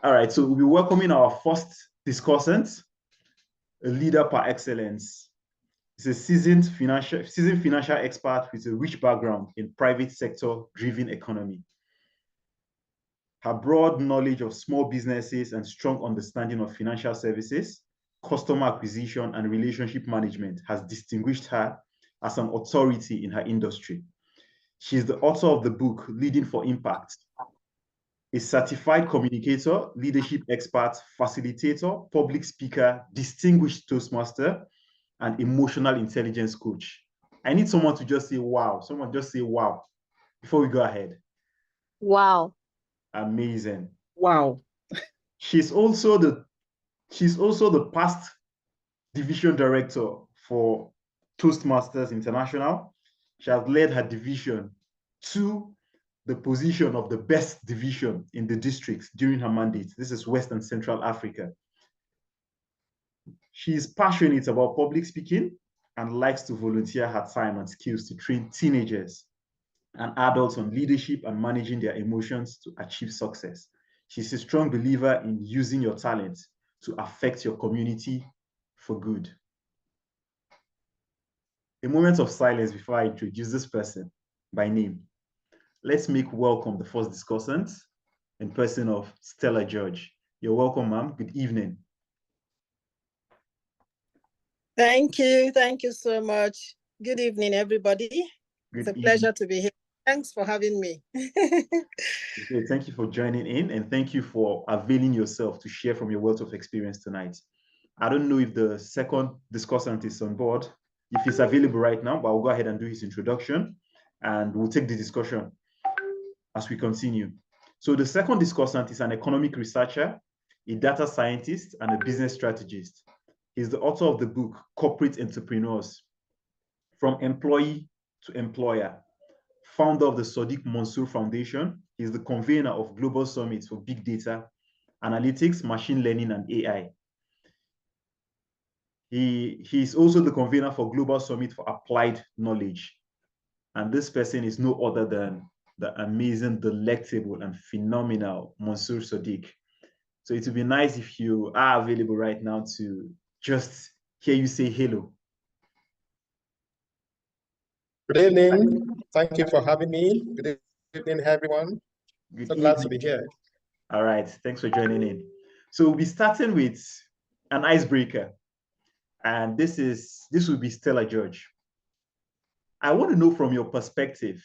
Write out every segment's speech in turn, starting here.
All right, so we'll be welcoming our first discussant, a leader par excellence. He's a seasoned financial expert with a rich background in private sector-driven economy. Her broad knowledge of small businesses and strong understanding of financial services, customer acquisition, and relationship management has distinguished her as an authority in her industry. She is the author of the book, Leading for Impact, a certified communicator, leadership expert, facilitator, public speaker, distinguished Toastmaster, and emotional intelligence coach. I need someone to just say, wow. Someone just say, wow, before we go ahead. Wow. Amazing. Wow. She's also the past division director for Toastmasters International. She has led her division to the position of the best division in the districts during her mandate. This is West and Central Africa. She is passionate about public speaking and likes to volunteer her time and skills to train teenagers and adults on leadership and managing their emotions to achieve success. She's a strong believer in using your talents to affect your community for good. A moment of silence before I introduce this person by name. Let's make welcome the first discussant in person of Stella George. You're welcome, ma'am. Good evening. Thank you. Thank you so much. Good evening, everybody. It's a pleasure to be here. Thanks for having me. Okay, thank you for joining in, and thank you for availing yourself to share from your wealth of experience tonight. I don't know if the second discussant is on board, if he's available right now, but I'll go ahead and do his introduction, and we'll take the discussion as we continue. So the second discussant is an economic researcher, a data scientist, and a business strategist. He's the author of the book, Corporate Entrepreneurs, From Employee to Employer, founder of the Sadiq Mansour Foundation. He's the convener of global summits for big data, analytics, machine learning, and AI. He's also the convener for Global Summit for Applied Knowledge. And this person is no other than the amazing, delectable, and phenomenal Mansour Sadiq. So it would be nice if you are available right now to just hear you say hello. Good evening. Thank you for having me. Good evening, everyone. So glad to be here. All right. Thanks for joining in. So we'll be starting with an icebreaker. And this will be Stella George. I want to know from your perspective,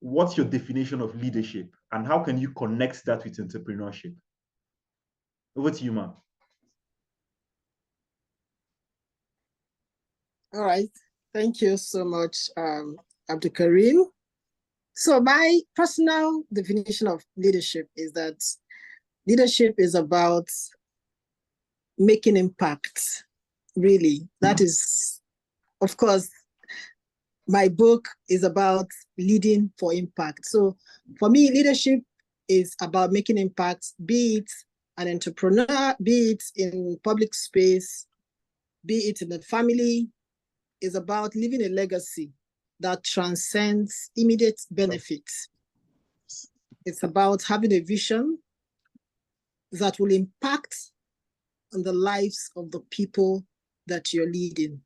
what's your definition of leadership and how can you connect that with entrepreneurship? Over to you, ma'am. All right. Thank you so much, Abdul Karim. So my personal definition of leadership is that leadership is about making impact, really. That is, of course, my book is about leading for impact. So for me, leadership is about making impact, be it an entrepreneur, be it in public space, be it in the family, is about leaving a legacy that transcends immediate benefits. It's about having a vision that will impact on the lives of the people that you're leading.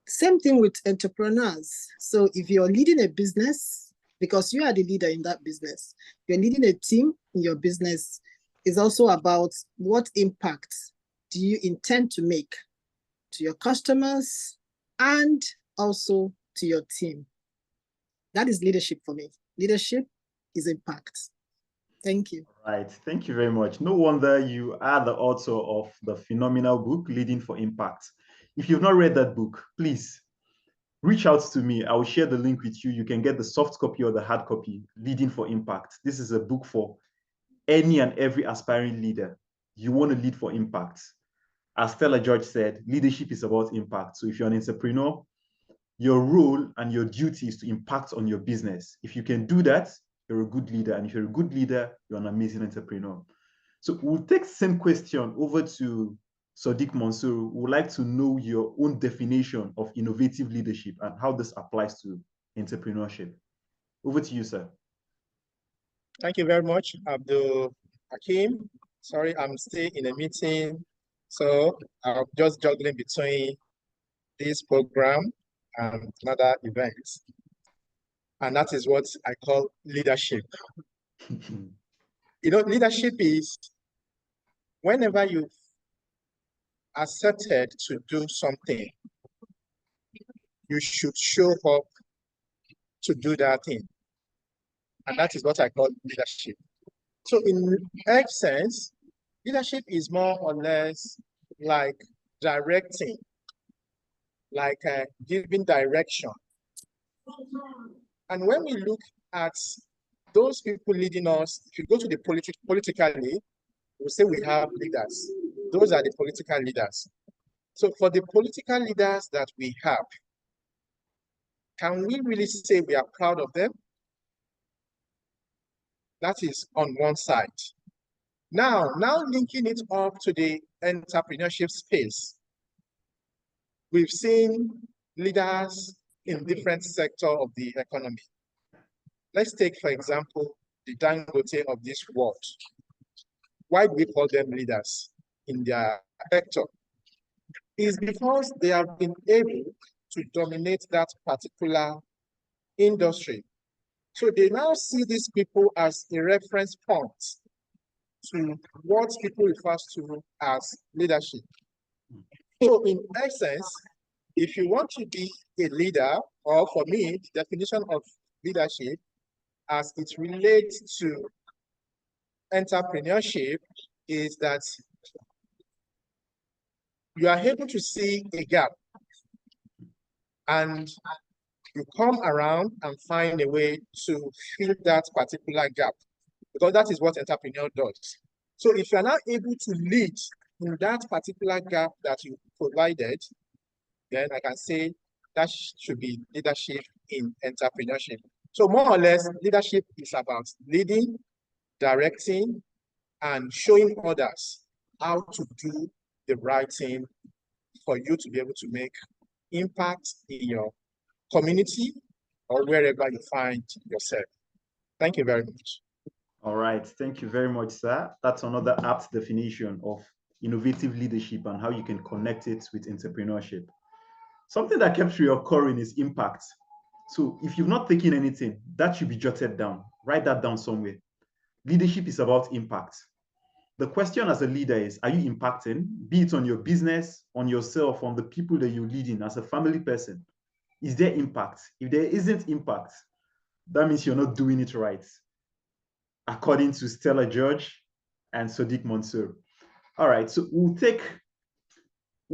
Same thing with entrepreneurs. So if you're leading a business, because you are the leader in that business, you're leading a team in your business, is also about what impact do you intend to make to your customers and also to your team. That is leadership for me. Leadership is impact. Thank you. All right. Thank you very much. No wonder you are the author of the phenomenal book, Leading for Impact. If you've not read that book, please reach out to me. I will share the link with you. You can get the soft copy or the hard copy, Leading for Impact. This is a book for any and every aspiring leader. You want to lead for impact. As Stella George said, leadership is about impact. So if you're an entrepreneur, your role and your duty is to impact on your business. If you can do that, you're a good leader. And if you're a good leader, you're an amazing entrepreneur. So we'll take the same question over to Sadiq Mansour. We'd like to know your own definition of innovative leadership and how this applies to entrepreneurship. Over to you, sir. Thank you very much, Abdul Hakim. Sorry, I'm still in a meeting, so I'm just juggling between this program and another event. And that is what I call leadership. Leadership is whenever you've accepted to do something, you should show up to do that thing. And that is what I call leadership. So in essence, leadership is more or less like directing, like giving direction. And when we look at those people leading us, if you go to the politically, we say we have leaders. Those are the political leaders. So for the political leaders that we have, can we really say we are proud of them? That is on one side. Now linking it up to the entrepreneurship space, we've seen leaders in different sectors of the economy. Let's take, for example, the Dangote of this world. Why do we call them leaders in their sector? It's because they have been able to dominate that particular industry. So they now see these people as a reference point to what people refer to as leadership. So in essence, if you want to be a leader, or for me, the definition of leadership as it relates to entrepreneurship is that you are able to see a gap and you come around and find a way to fill that particular gap, because that is what entrepreneur does. So if you're not able to lead in that particular gap that you provided, then I can say that should be leadership in entrepreneurship. So more or less, leadership is about leading, directing, and showing others how to do the right thing for you to be able to make impact in your community or wherever you find yourself. Thank you very much. All right, thank you very much, sir. That's another apt definition of innovative leadership and how you can connect it with entrepreneurship. Something that kept reoccurring is impact. So if you've not taken anything, that should be jotted down. Write that down somewhere. Leadership is about impact. The question as a leader is, are you impacting? Be it on your business, on yourself, on the people that you're leading as a family person. Is there impact? If there isn't impact, that means you're not doing it right, according to Stella George and Sadiq Mansour. All right, so we'll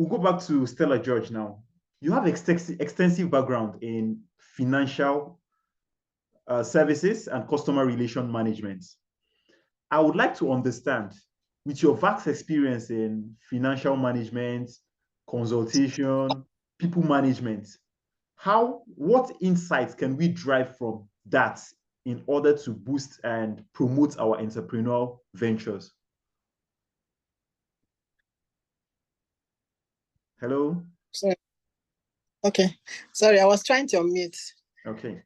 go back to Stella George now. You have extensive background in financial services and customer relation management. I would like to understand, with your vast experience in financial management, consultation, people management, what insights can we drive from that in order to boost and promote our entrepreneurial ventures? Hello? Sorry. Okay. Sorry, I was trying to unmute. Okay.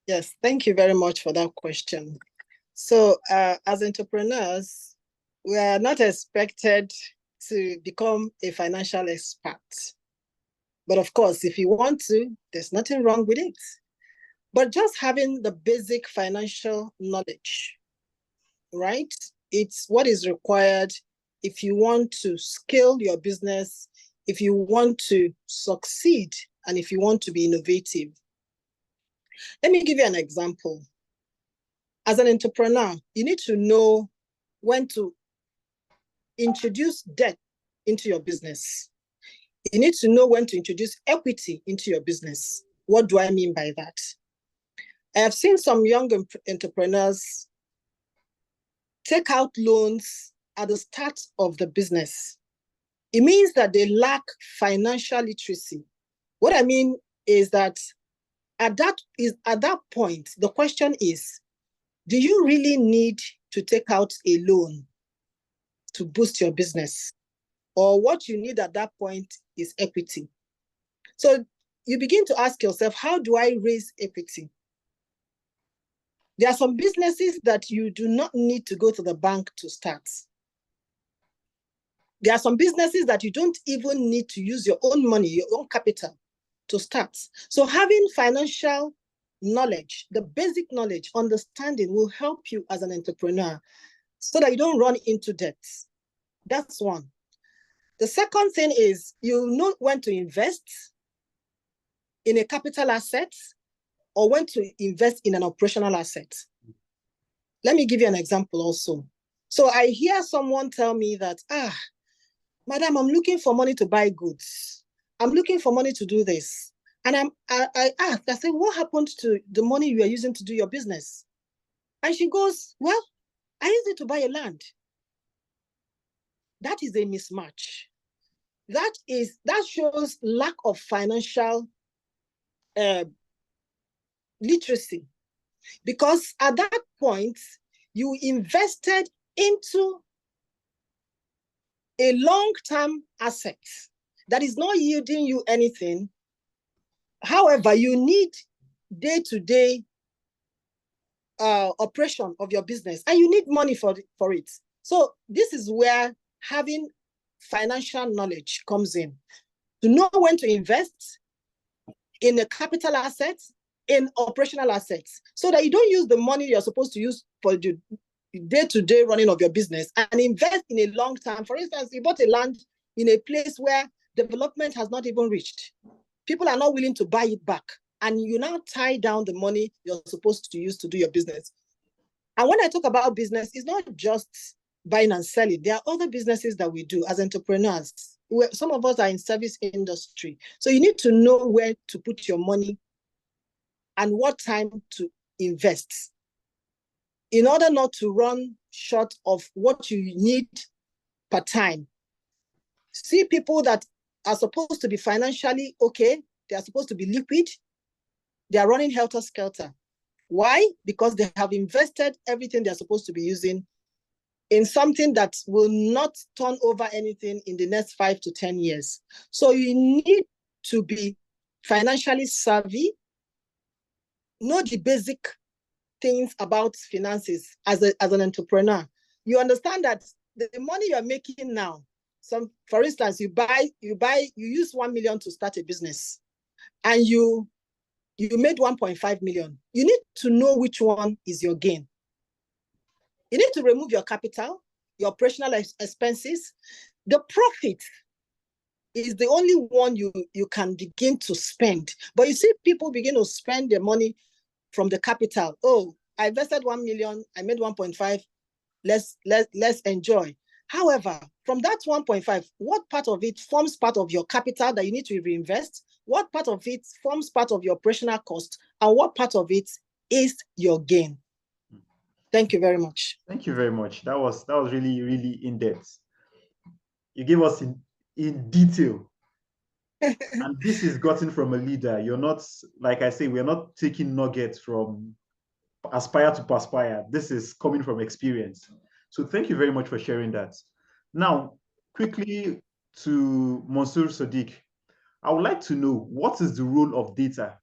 Yes, thank you very much for that question. So as entrepreneurs, we are not expected to become a financial expert. But of course, if you want to, there's nothing wrong with it. But just having the basic financial knowledge, right? It's what is required if you want to scale your business, if you want to succeed, and if you want to be innovative. Let me give you an example. As an entrepreneur, you need to know when to introduce debt into your business. You need to know when to introduce equity into your business. What do I mean by that? I have seen some young entrepreneurs take out loans at the start of the business. It means that they lack financial literacy. What I mean is that at that point, the question is, do you really need to take out a loan to boost your business? Or what you need at that point is equity. So you begin to ask yourself, how do I raise equity? There are some businesses that you do not need to go to the bank to start. There are some businesses that you don't even need to use your own money, your own capital to start. So having financial knowledge, the basic knowledge, understanding will help you as an entrepreneur so that you don't run into debt. That's one. The second thing is you know when to invest in a capital asset or when to invest in an operational asset. Let me give you an example also. So I hear someone tell me that, madam, I'm looking for money to buy goods. I'm looking for money to do this. And I asked, I said, what happened to the money you are using to do your business? And she goes, well, I used it to buy a land. That is a mismatch. That shows lack of financial literacy. Because at that point, you invested into a long-term asset that is not yielding you anything. However, you need day-to-day operation of your business, and you need money for it. So this is where having financial knowledge comes in. To know when to invest in a capital asset, in operational assets, so that you don't use the money you're supposed to use for the day-to-day running of your business and invest in a long term. For instance, you bought a land in a place where development has not even reached. People are not willing to buy it back. And you now tie down the money you're supposed to use to do your business. And when I talk about business, it's not just buying and selling. There are other businesses that we do as entrepreneurs. Some of us are in service industry. So you need to know where to put your money and what time to invest in order not to run short of what you need per time. See people that are supposed to be financially okay, they are supposed to be liquid, they are running helter-skelter. Why? Because they have invested everything they're supposed to be using in something that will not turn over anything in the next 5 to 10 years. So you need to be financially savvy, know the basic things about finances as an entrepreneur. You understand that the money you're making now, for instance, you use 1 million to start a business and you made 1.5 million. You need to know which one is your gain. You need to remove your capital, your operational expenses. The profit is the only one you can begin to spend. But you see people begin to spend their money from the capital. Oh, I invested 1 million, I made 1.5, let's enjoy. However, from that 1.5, what part of it forms part of your capital that you need to reinvest? What part of it forms part of your operational cost? And what part of it is your gain? Thank you very much. Thank you very much. That was really, really in-depth. You gave us in detail. And this is gotten from a leader. You're not, like I say, we're not taking nuggets from aspire to perspire. This is coming from experience. So thank you very much for sharing that. Now, quickly to Mansoor Sadiq, I would like to know, what is the role of data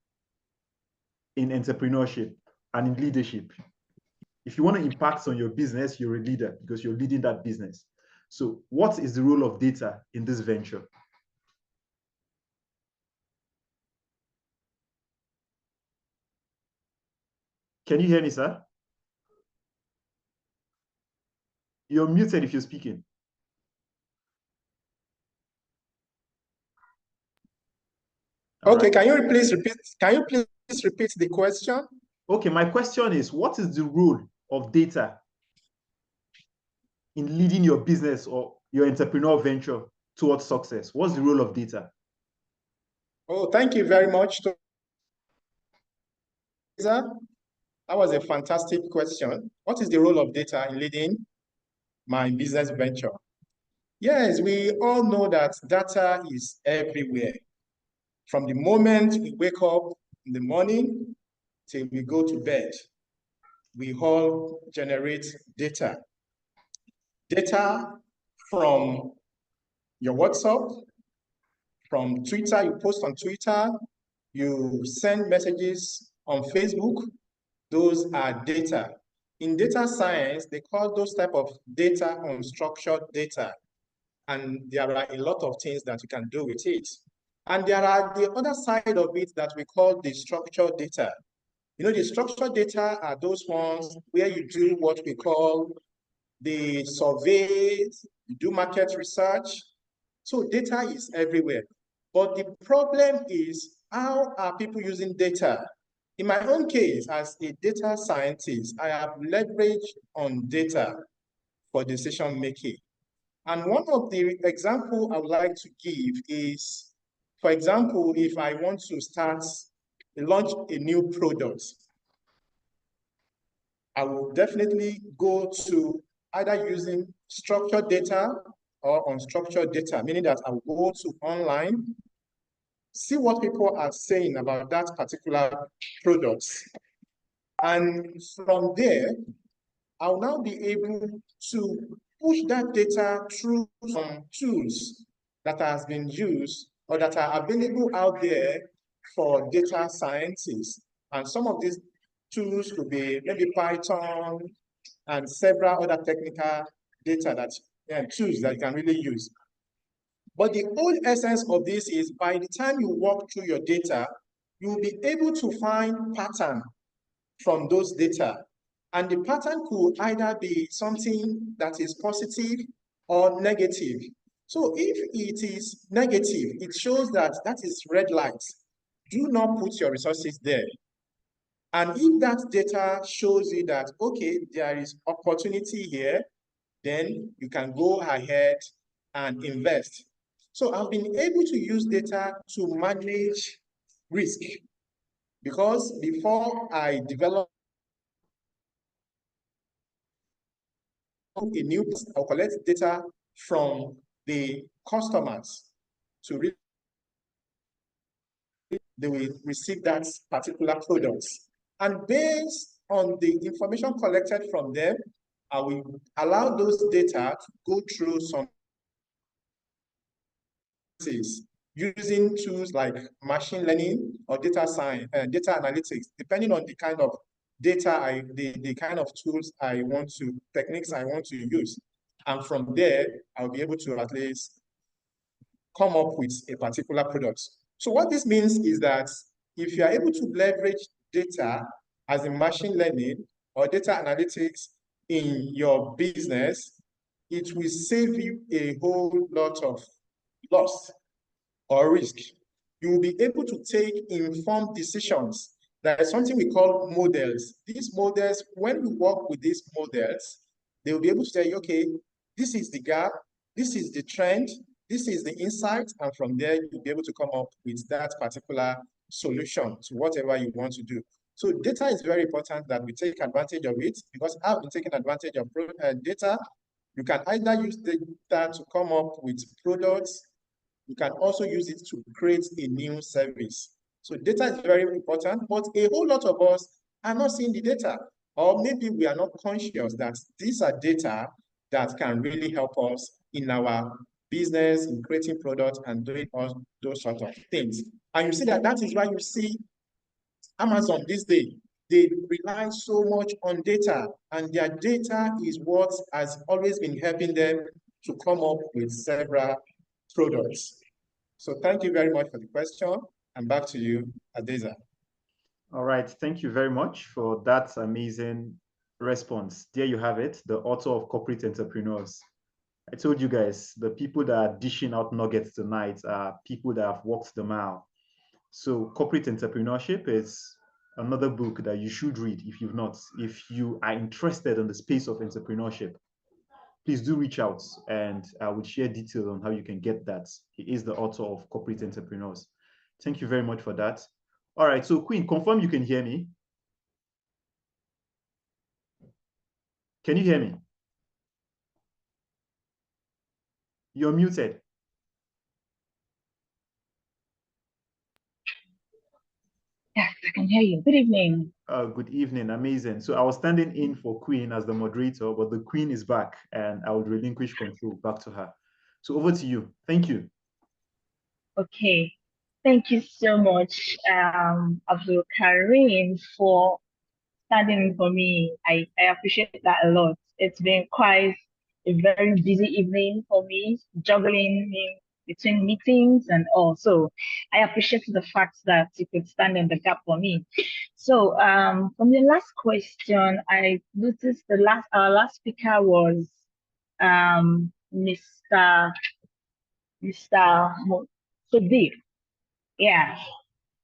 in entrepreneurship and in leadership? If you want to impact on your business, you're a leader because you're leading that business. So what is the role of data in this venture? Can you hear me, sir? You're muted if you're speaking. Okay, right. Can you please repeat the question? Okay, my question is, what is the role of data in leading your business or your entrepreneurial venture towards success? What's the role of data? Oh, thank you very much. That was a fantastic question. What is the role of data in leading my business venture? Yes, we all know that data is everywhere. From the moment we wake up in the morning till we go to bed, we all generate data. Data from your WhatsApp, from Twitter, you post on Twitter, you send messages on Facebook, those are data. In data science, they call those type of data unstructured data. And there are a lot of things that you can do with it. And there are the other side of it that we call the structured data. You know, the structured data are those ones where you do what we call the surveys, you do market research. So data is everywhere. But the problem is, how are people using data? In my own case, as a data scientist, I have leveraged on data for decision making. And one of the examples I would like to give is, for example, if I want to launch a new product, I will definitely go to either using structured data or unstructured data, meaning that I will go to online, see what people are saying about that particular product. And from there, I'll now be able to push that data through some tools that has been used or that are available out there for data scientists. And some of these tools could be maybe Python and several other technical data tools that you can really use. But the whole essence of this is, by the time you walk through your data, you will be able to find pattern from those data. And the pattern could either be something that is positive or negative. So if it is negative, it shows that that is red light. Do not put your resources there. And if that data shows you that, okay, there is opportunity here, then you can go ahead and invest. So I've been able to use data to manage risk, because before I develop a new business, I'll collect data from the customers to they will receive that particular product. And based on the information collected from them, I will allow those data to go through some using tools like machine learning or data science, data analytics, depending on the kind of data the kind of tools techniques I want to use. And from there, I'll be able to at least come up with a particular product. So what this means is that if you are able to leverage data as in machine learning or data analytics in your business, it will save you a whole lot of loss or risk. You will be able to take informed decisions. There is something we call models. These models, when we work with these models, they will be able to tell you, okay, this is the gap, this is the trend, this is the insight, and from there, you'll be able to come up with that particular solution to whatever you want to do. So data is very important that we take advantage of it, because I've been taking advantage of data. You can either use data to come up with products. You can also use it to create a new service. So data is very important, but a whole lot of us are not seeing the data, or maybe we are not conscious that these are data that can really help us in our business, in creating products and doing all those sort of things. And you see that is why you see Amazon this day, they rely so much on data, and their data is what has always been helping them to come up with several products. So thank you very much for the question, and back to you, Adeza. All right, thank you very much for that amazing response. There you have it, the author of Corporate Entrepreneurs. I told you guys, the people that are dishing out nuggets tonight are people that have walked the mile. So Corporate Entrepreneurship is another book that you should read if you've not. If you are interested in the space of entrepreneurship, please do reach out, and I will share details on how you can get that. He is the author of Corporate Entrepreneurs. Thank you very much for that. All right, so Queen, confirm you can hear me. Can you hear me? You're muted. Yes, I can hear you. Good evening. Good evening. Amazing. So I was standing in for Queen as the moderator, but the Queen is back, and I would relinquish control back to her. So over to you. Thank you. Okay. Thank you so much, Abdul Karim, for standing for me. I appreciate that a lot. It's been quite a very busy evening for me, juggling in between meetings and all. So I appreciate the fact that you could stand in the gap for me. So from the last question, I noticed our last speaker was Mr. Sadiq. Yeah.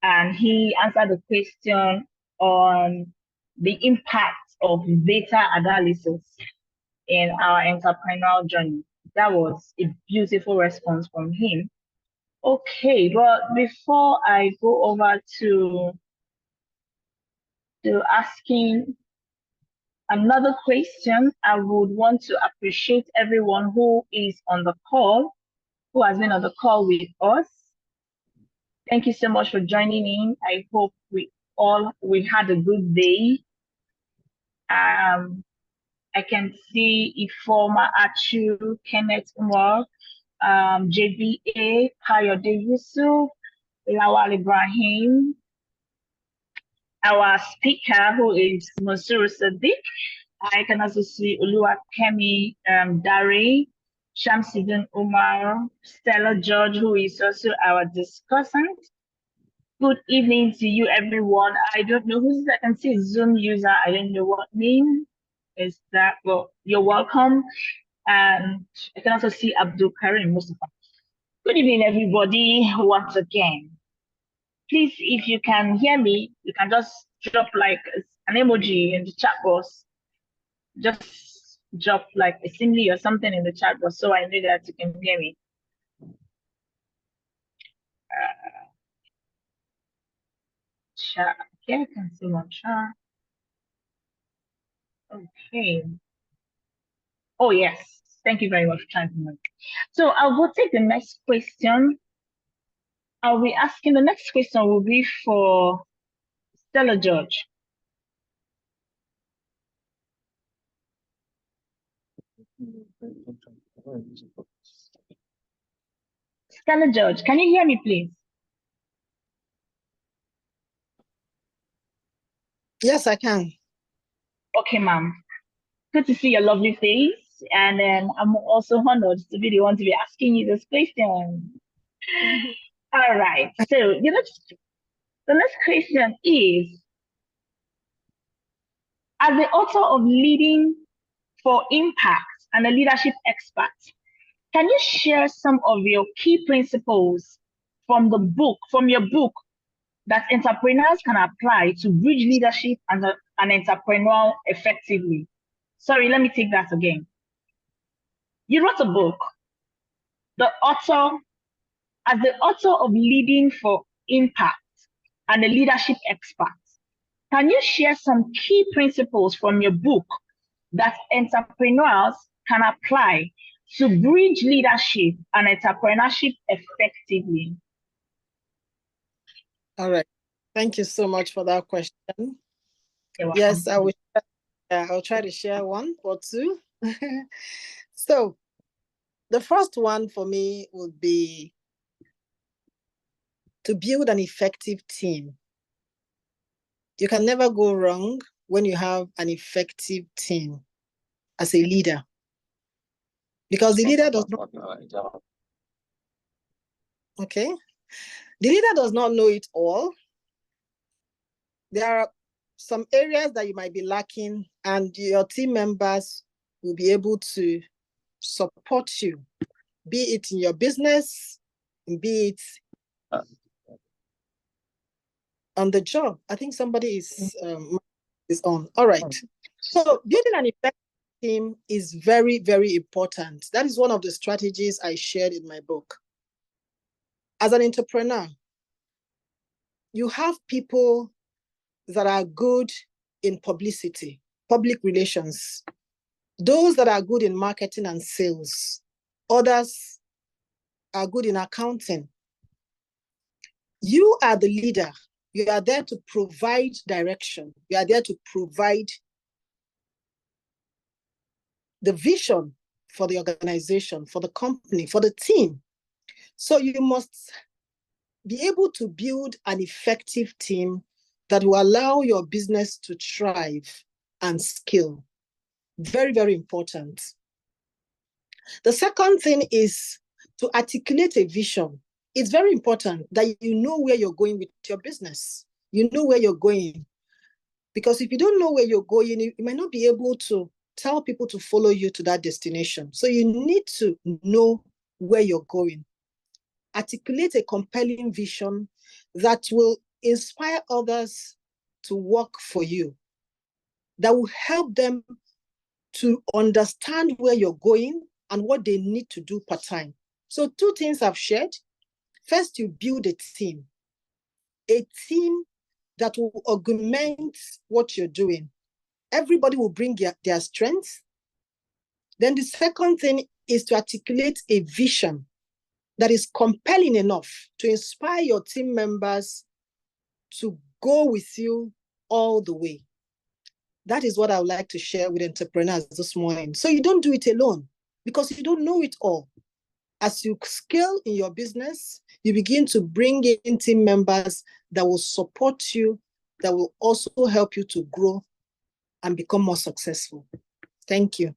And he answered the question on the impact of data analysis in our entrepreneurial journey. That was a beautiful response from him. Okay, but before I go over to asking another question, I would want to appreciate everyone who is on the call, who has been on the call with us. Thank you so much for joining in. I hope we had a good day. I can see Ifoma Achu, Kenneth Umar, JBA, Kayode Yusuf, Lawal Ibrahim, our speaker who is Masuru Sadiq. I can also see Oluwakemi Dare, Shamsidin Umar, Stella George, who is also our discussant. Good evening to you, everyone. I don't know who's I can see Zoom user. I don't know what name is that. Well, you're welcome. And I can also see Abdul Karim Mustafa. Good evening, everybody, once again. Please, if you can hear me, you can just drop like an emoji in the chat box. Just drop like a simile or something in the chat box so I know that you can hear me. Chat. Okay, I can see my chat. Okay. Oh, yes. Thank you very much for trying to know. So I will take the next question. I'll be asking the next question will be for Stella George. Stella George, can you hear me, please? Yes, I can. Okay, ma'am. Good to see your lovely face. And then I'm also honored to be the one to be asking you this question. All right. So the next question is, as the author of Leading for Impact and a leadership expert, can you share some of your key principles from your book that entrepreneurs can apply to bridge leadership and an entrepreneur effectively? Sorry, let me take that again. You wrote a book, as the author of Leading for Impact and a leadership expert, can you share some key principles from your book that entrepreneurs can apply to bridge leadership and entrepreneurship effectively? All right. Thank you so much for that question. Yes, I'll try to share one or two. So the first one for me would be to build an effective team. You can never go wrong when you have an effective team as a leader. Because the leader does not know it all. There are some areas that you might be lacking, and your team members will be able to support you, be it in your business, be it on the job. I think somebody is on. All right. So building an effective team is very, very important. That is one of the strategies I shared in my book. As an entrepreneur, you have people that are good in publicity, public relations, those that are good in marketing and sales, others are good in accounting. You are the leader. You are there to provide direction. You are there to provide the vision for the organization, for the company, for the team. So you must be able to build an effective team that will allow your business to thrive and scale. Very, very important. The second thing is to articulate a vision. It's very important that you know where you're going with your business. You know where you're going. Because if you don't know where you're going, you might not be able to tell people to follow you to that destination. So you need to know where you're going. Articulate a compelling vision that will inspire others to work for you, that will help them to understand where you're going and what they need to do part-time. So 2 things I've shared. First, you build a team that will augment what you're doing. Everybody will bring their strengths. Then the second thing is to articulate a vision that is compelling enough to inspire your team members to go with you all the way. That is what I would like to share with entrepreneurs this morning. So you don't do it alone because you don't know it all. As you scale in your business, you begin to bring in team members that will support you, that will also help you to grow and become more successful. Thank you.